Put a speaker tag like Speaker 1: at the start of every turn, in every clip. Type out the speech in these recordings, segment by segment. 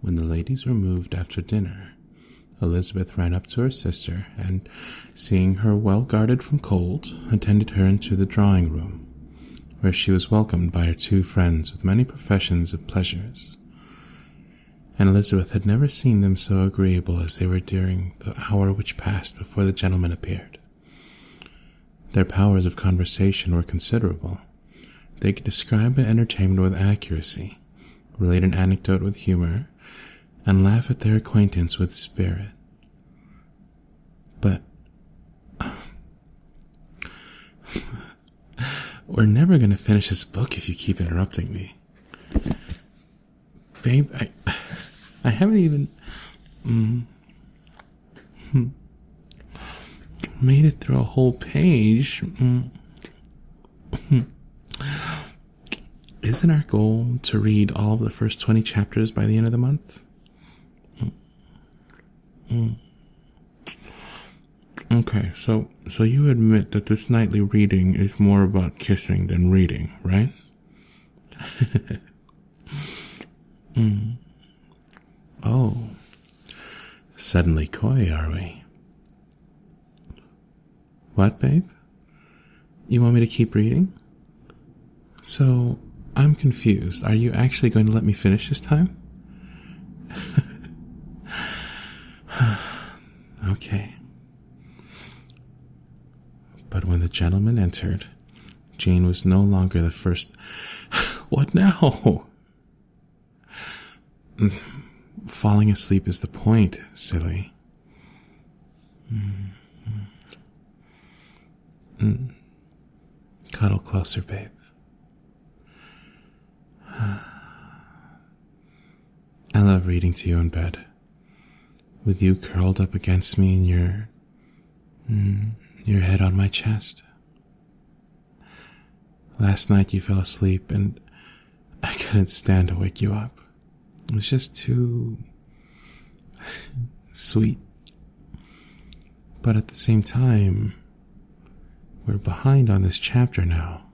Speaker 1: When the ladies were moved after dinner, Elizabeth ran up to her sister and, seeing her well guarded from cold, attended her into the drawing room, where she was welcomed by her two friends with many professions of pleasures. And Elizabeth had never seen them so agreeable as they were during the hour which passed before the gentlemen appeared. Their powers of conversation were considerable. They could describe an entertainment with accuracy, relate an anecdote with humor, and laugh at their acquaintance with spirit. But we're never going to finish this book if you keep interrupting me. Babe, I haven't even made it through a whole page. Isn't our goal to read all of the first 20 chapters by the end of the month? Okay, so you admit that this nightly reading is more about kissing than reading, right? Oh, suddenly coy, are we? What, babe? You want me to keep reading? So, I'm confused. Are you actually going to let me finish this time? Okay. But when the gentleman entered, Jane was no longer the first. What now? Falling asleep is the point, silly. Cuddle closer, babe. I love reading to you in bed, with you curled up against me and your head on my chest. Last night you fell asleep and I couldn't stand to wake you up. It was just too sweet. But at the same time, we're behind on this chapter now.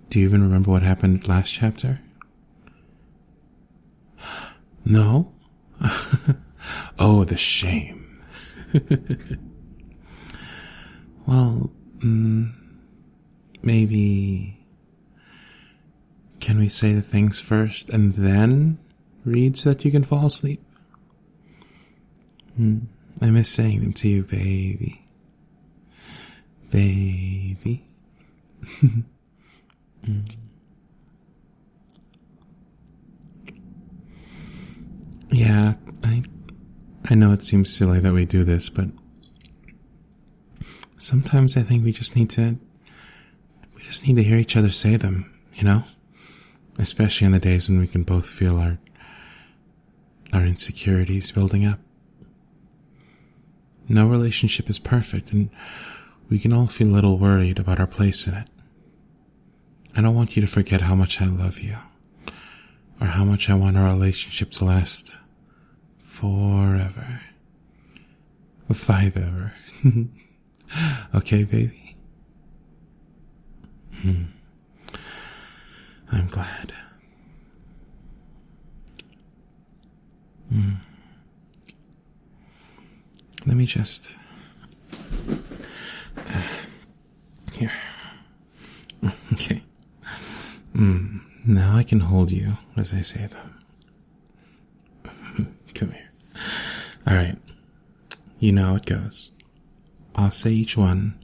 Speaker 1: Do you even remember what happened last chapter? No? Oh, the shame. Well, maybe... Can we say the things first and then read so that you can fall asleep? I miss saying them to you, baby. Baby. Yeah, I know it seems silly that we do this, but sometimes I think we just need to hear each other say them, you know? Especially in the days when we can both feel our insecurities building up. No relationship is perfect, and we can all feel a little worried about our place in it. I don't want you to forget how much I love you, or how much I want our relationship to last forever. 5 ever. Okay, baby? I'm glad. Let me just... Here. Okay. Now I can hold you as I say them. Come here. Alright. You know how it goes. I'll say each one,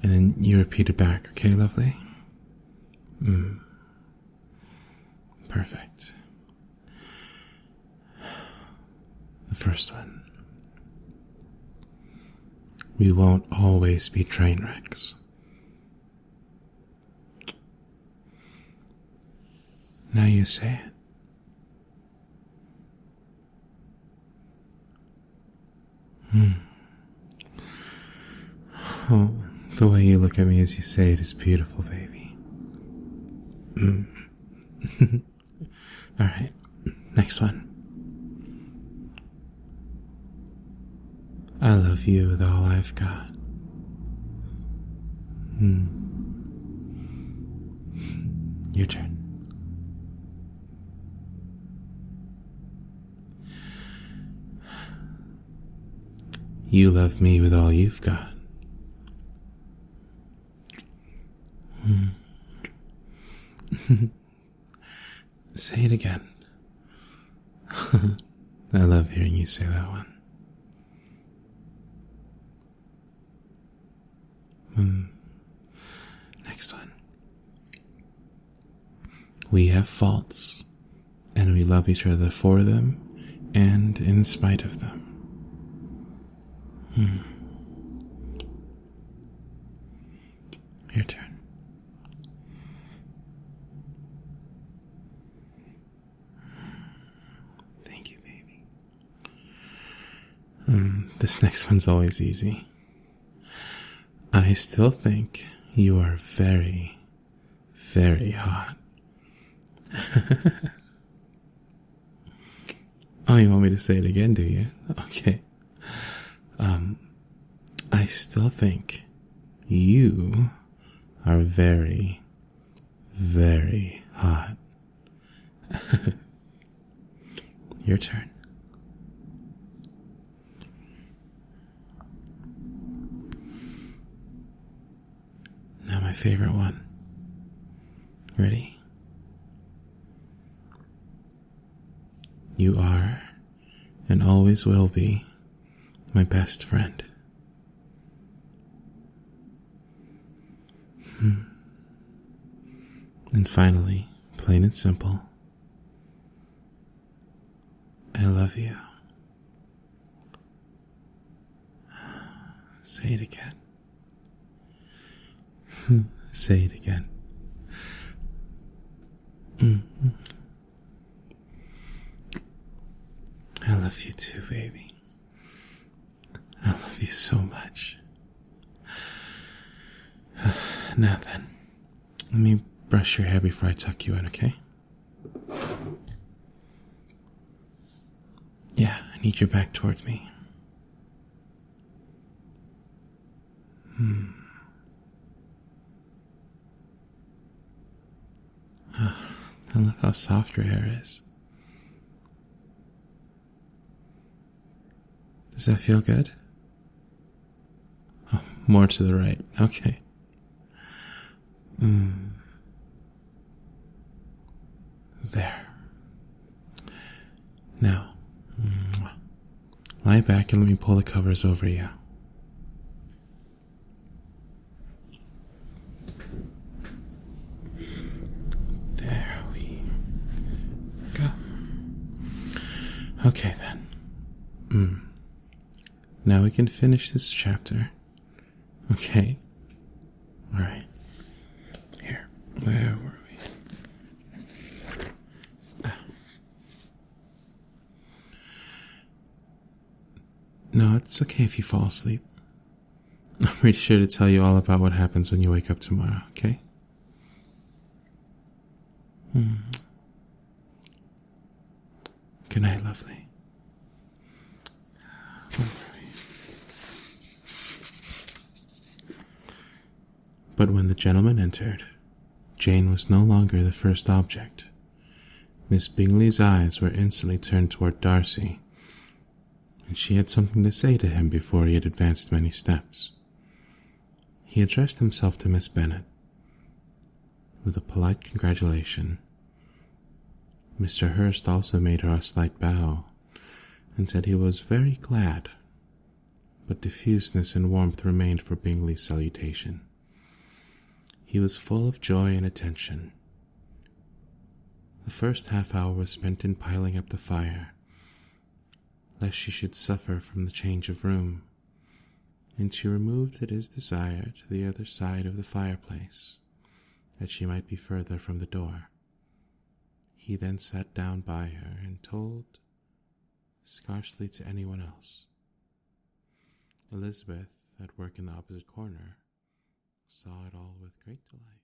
Speaker 1: and then you repeat it back, okay, lovely? Perfect. The first one. We won't always be train wrecks. Now you say it. Oh, the way you look at me as you say it is beautiful, baby. Alright, next one. I love you with all I've got. Your turn. You love me with all you've got. Say it again. I love hearing you say that one. Next one. We have faults, and we love each other for them and in spite of them. Your turn. Thank you, baby. This next one's always easy. I still think you are very, very hot. Oh, you want me to say it again, do you? Okay. I still think you are very, very hot. Your turn. Now my favorite one. Ready? You are, and always will be, my best friend. And finally, plain and simple, I love you. Say it again. Say it again. I love you too, baby. I love you so much. Now then, let me brush your hair before I tuck you in, okay? Yeah, I need your back towards me. I love how soft your hair is. Does that feel good? Oh, more to the right. Okay. There. Now, lie back and let me pull the covers over you. There we go. Okay then. Now we can finish this chapter. Okay. Alright. Here. Where were we? No, it's okay if you fall asleep. I'm pretty sure to tell you all about what happens when you wake up tomorrow, okay? Good night, lovely. But when the gentleman entered, Jane was no longer the first object. Miss Bingley's eyes were instantly turned toward Darcy, and she had something to say to him before he had advanced many steps. He addressed himself to Miss Bennet. With a polite congratulation, Mr. Hurst also made her a slight bow, and said he was very glad, but diffuseness and warmth remained for Bingley's salutation. He was full of joy and attention. The first half-hour was spent in piling up the fire, lest she should suffer from the change of room, and she removed at his desire to the other side of the fireplace, that she might be further from the door. He then sat down by her and told, scarcely to anyone else. Elizabeth, at work in the opposite corner, saw it all with great delight.